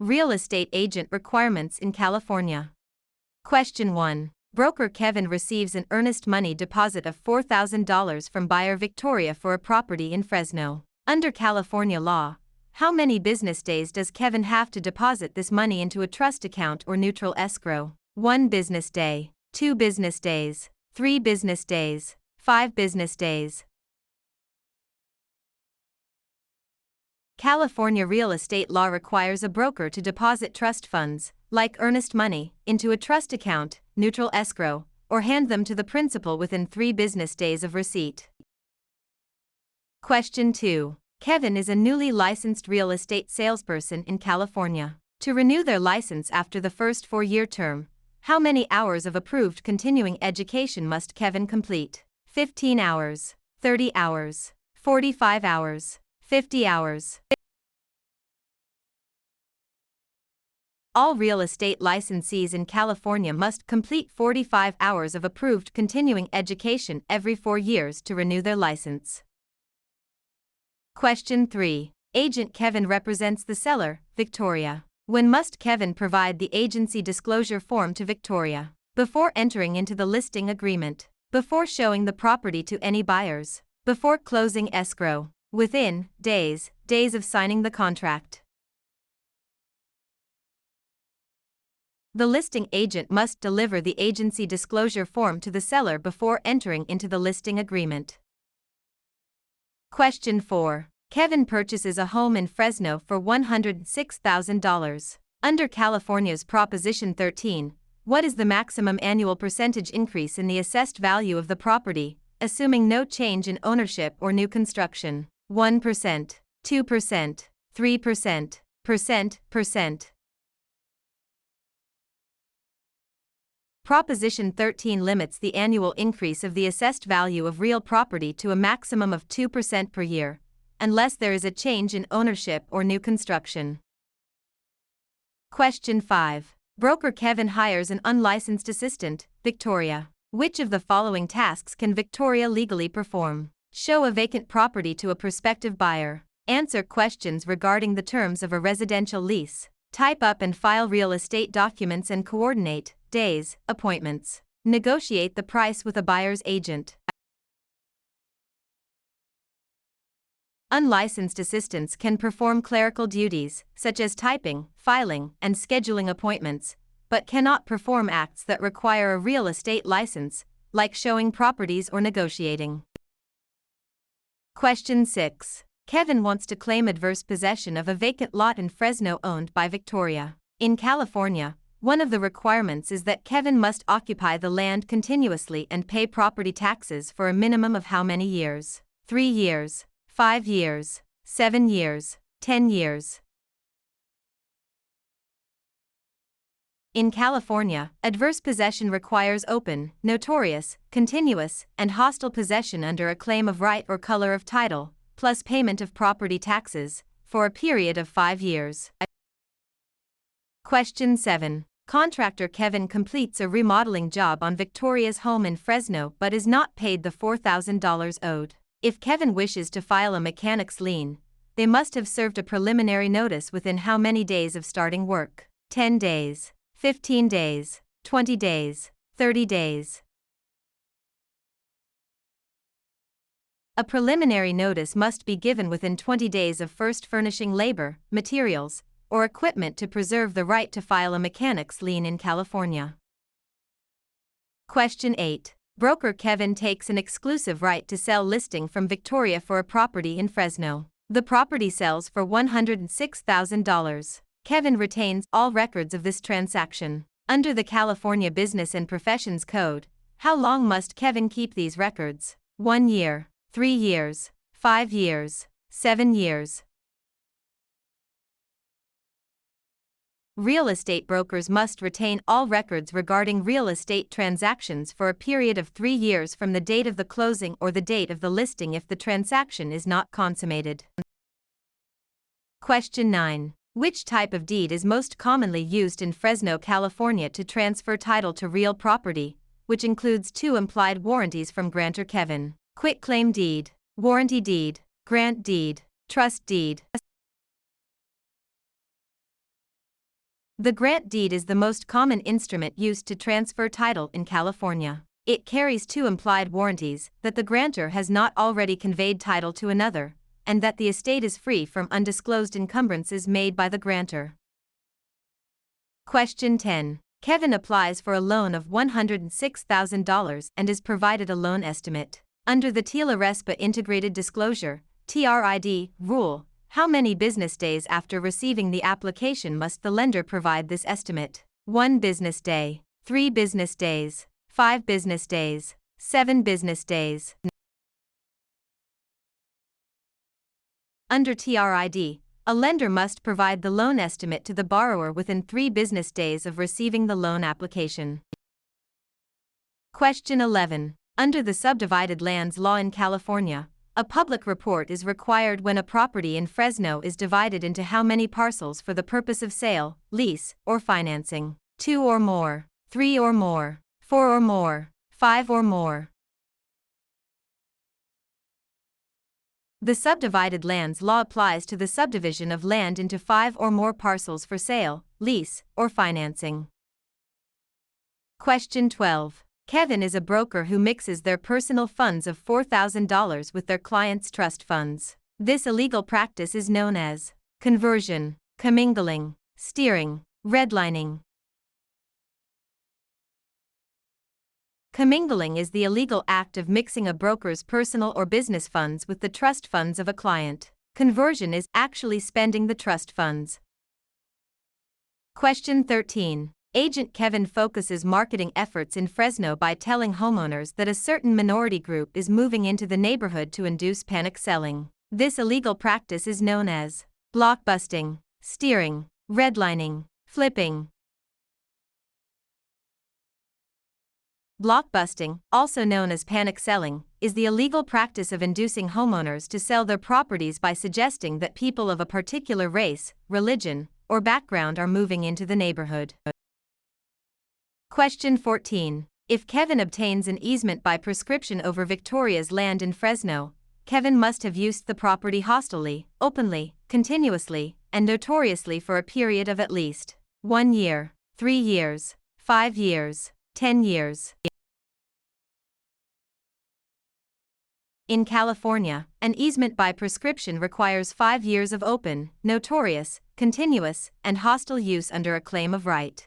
Real estate agent requirements in California. Question 1. Broker Kevin receives an earnest money deposit of $4,000 from buyer Victoria for a property in Fresno. Under California law, how many business days does Kevin have to deposit this money into a trust account or neutral escrow? 1 business day, 2 business days, 3 business days, 5 business days. California real estate law requires a broker to deposit trust funds, like earnest money, into a trust account, neutral escrow, or hand them to the principal within 3 business days of receipt. Question 2. Kevin is a newly licensed real estate salesperson in California. To renew their license after the first 4-year term, how many hours of approved continuing education must Kevin complete? 15 hours, 30 hours, 45 hours, 50 hours. All real estate licensees in California must complete 45 hours of approved continuing education every 4 years to renew their license. Question 3. Agent Kevin represents the seller, Victoria. When must Kevin provide the agency disclosure form to Victoria? Before entering into the listing agreement, before showing the property to any buyers, before closing escrow, within days of signing the contract. The listing agent must deliver the agency disclosure form to the seller before entering into the listing agreement. Question 4. Kevin purchases a home in Fresno for $106,000. Under California's Proposition 13, what is the maximum annual percentage increase in the assessed value of the property, assuming no change in ownership or new construction? 1%, 2%, 3%, percent. Proposition 13 limits the annual increase of the assessed value of real property to a maximum of 2% per year, unless there is a change in ownership or new construction. Question 5. Broker Kevin hires an unlicensed assistant, Victoria. Which of the following tasks can Victoria legally perform? Show a vacant property to a prospective buyer. Answer questions regarding the terms of a residential lease. Type up and file real estate documents and coordinate days, appointments. Negotiate the price with a buyer's agent. Unlicensed assistants can perform clerical duties, such as typing, filing, and scheduling appointments, but cannot perform acts that require a real estate license, like showing properties or negotiating. Question 6. Kevin wants to claim adverse possession of a vacant lot in Fresno owned by Victoria. In California, one of the requirements is that Kevin must occupy the land continuously and pay property taxes for a minimum of how many years? 3 years, 5 years, 7 years, 10 years. In California, adverse possession requires open, notorious, continuous, and hostile possession under a claim of right or color of title, plus payment of property taxes, for a period of 5 years. Question 7. Contractor Kevin completes a remodeling job on Victoria's home in Fresno but is not paid the $4,000 owed. If Kevin wishes to file a mechanic's lien, they must have served a preliminary notice within how many days of starting work? 10 days, 15 days, 20 days, 30 days. A preliminary notice must be given within 20 days of first furnishing labor, materials, or equipment to preserve the right to file a mechanic's lien in California. Question 8. Broker Kevin takes an exclusive right to sell listing from Victoria for a property in Fresno. The property sells for $106,000. Kevin retains all records of this transaction. Under the California Business and Professions Code, how long must Kevin keep these records? 1 year, 3 years, 5 years, 7 years. Real estate brokers must retain all records regarding real estate transactions for a period of 3 years from the date of the closing or the date of the listing if the transaction is not consummated. Question 9. Which type of deed is most commonly used in Fresno, California to transfer title to real property, which includes 2 implied warranties from grantor Kevin? Quitclaim deed, warranty deed, grant deed, trust deed. The grant deed is the most common instrument used to transfer title in California. It carries two implied warranties: that the grantor has not already conveyed title to another, and that the estate is free from undisclosed encumbrances made by the grantor. Question 10. Kevin applies for a loan of $106,000 and is provided a loan estimate. Under the TILA-RESPA Integrated Disclosure (TRID) rule, how many business days after receiving the application must the lender provide this estimate? 1 business day, 3 business days, 5 business days, 7 business days. Under TRID, a lender must provide the loan estimate to the borrower within 3 business days of receiving the loan application. Question 11. Under the Subdivided Lands Law in California, a public report is required when a property in Fresno is divided into how many parcels for the purpose of sale, lease, or financing? 2 or more, 3 or more, 4 or more, 5 or more. The Subdivided Lands Law applies to the subdivision of land into 5 or more parcels for sale, lease, or financing. Question 12. Kevin is a broker who mixes their personal funds of $4,000 with their clients' trust funds. This illegal practice is known as conversion, commingling, steering, redlining. Commingling is the illegal act of mixing a broker's personal or business funds with the trust funds of a client. Conversion is actually spending the trust funds. Question 13. Agent Kevin focuses marketing efforts in Fresno by telling homeowners that a certain minority group is moving into the neighborhood to induce panic selling. This illegal practice is known as blockbusting, steering, redlining, flipping. Blockbusting, also known as panic selling, is the illegal practice of inducing homeowners to sell their properties by suggesting that people of a particular race, religion, or background are moving into the neighborhood. Question 14. If Kevin obtains an easement by prescription over Victoria's land in Fresno, Kevin must have used the property hostilely, openly, continuously, and notoriously for a period of at least 1 year, 3 years, 5 years, 10 years. In California, an easement by prescription requires 5 years of open, notorious, continuous, and hostile use under a claim of right.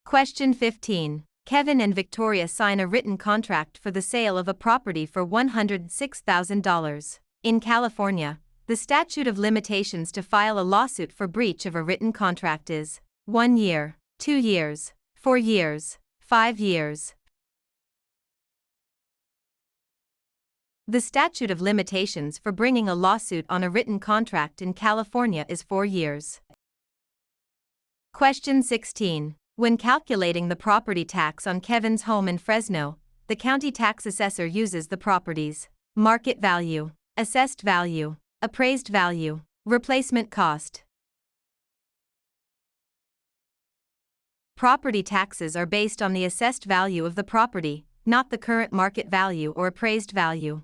Question 15. Kevin and Victoria sign a written contract for the sale of a property for $106,000. In California, the statute of limitations to file a lawsuit for breach of a written contract is 1 year, 2 years, 4 years, 5 years. The statute of limitations for bringing a lawsuit on a written contract in California is 4 years. Question 16. When calculating the property tax on Kevin's home in Fresno, the county tax assessor uses the property's market value, assessed value, appraised value, replacement cost. Property taxes are based on the assessed value of the property, not the current market value or appraised value.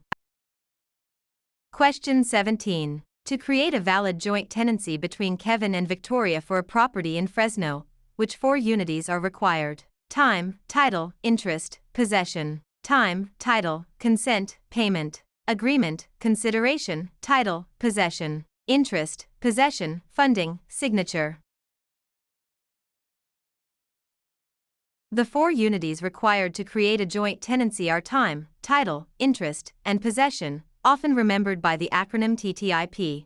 Question 17. To create a valid joint tenancy between Kevin and Victoria for a property in Fresno, which 4 unities are required? Time, title, interest, possession. Time, title, consent, payment. Agreement, consideration, title, possession. Interest, possession, funding, signature. The 4 unities required to create a joint tenancy are time, title, interest, and possession, often remembered by the acronym TTIP.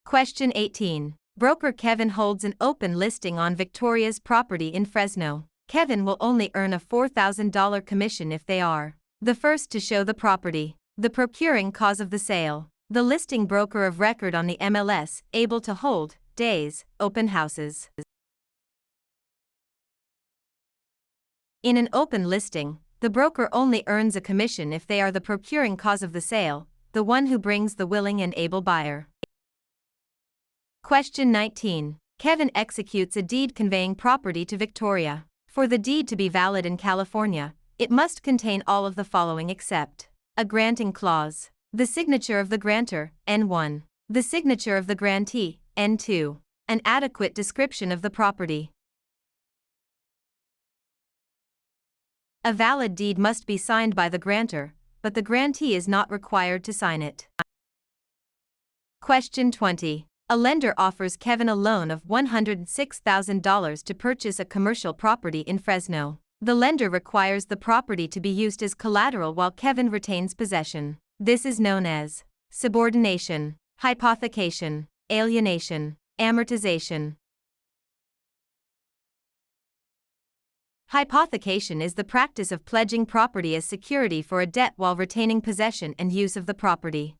Question 18. Broker Kevin holds an open listing on Victoria's property in Fresno. Kevin will only earn a $4,000 commission if they are the first to show the property, the procuring cause of the sale, the listing broker of record on the MLS, able to hold days, open houses. In an open listing, the broker only earns a commission if they are the procuring cause of the sale, the one who brings the willing and able buyer. Question 19. Kevin executes a deed conveying property to Victoria. For the deed to be valid in California, it must contain all of the following except a granting clause, the signature of the grantor, N1, the signature of the grantee, N2, An adequate description of the property. A valid deed must be signed by the grantor, but the grantee is not required to sign it. Question 20. A lender offers Kevin a loan of $106,000 to purchase a commercial property in Fresno. The lender requires the property to be used as collateral while Kevin retains possession. This is known as subordination, hypothecation, alienation, amortization. Hypothecation is the practice of pledging property as security for a debt while retaining possession and use of the property.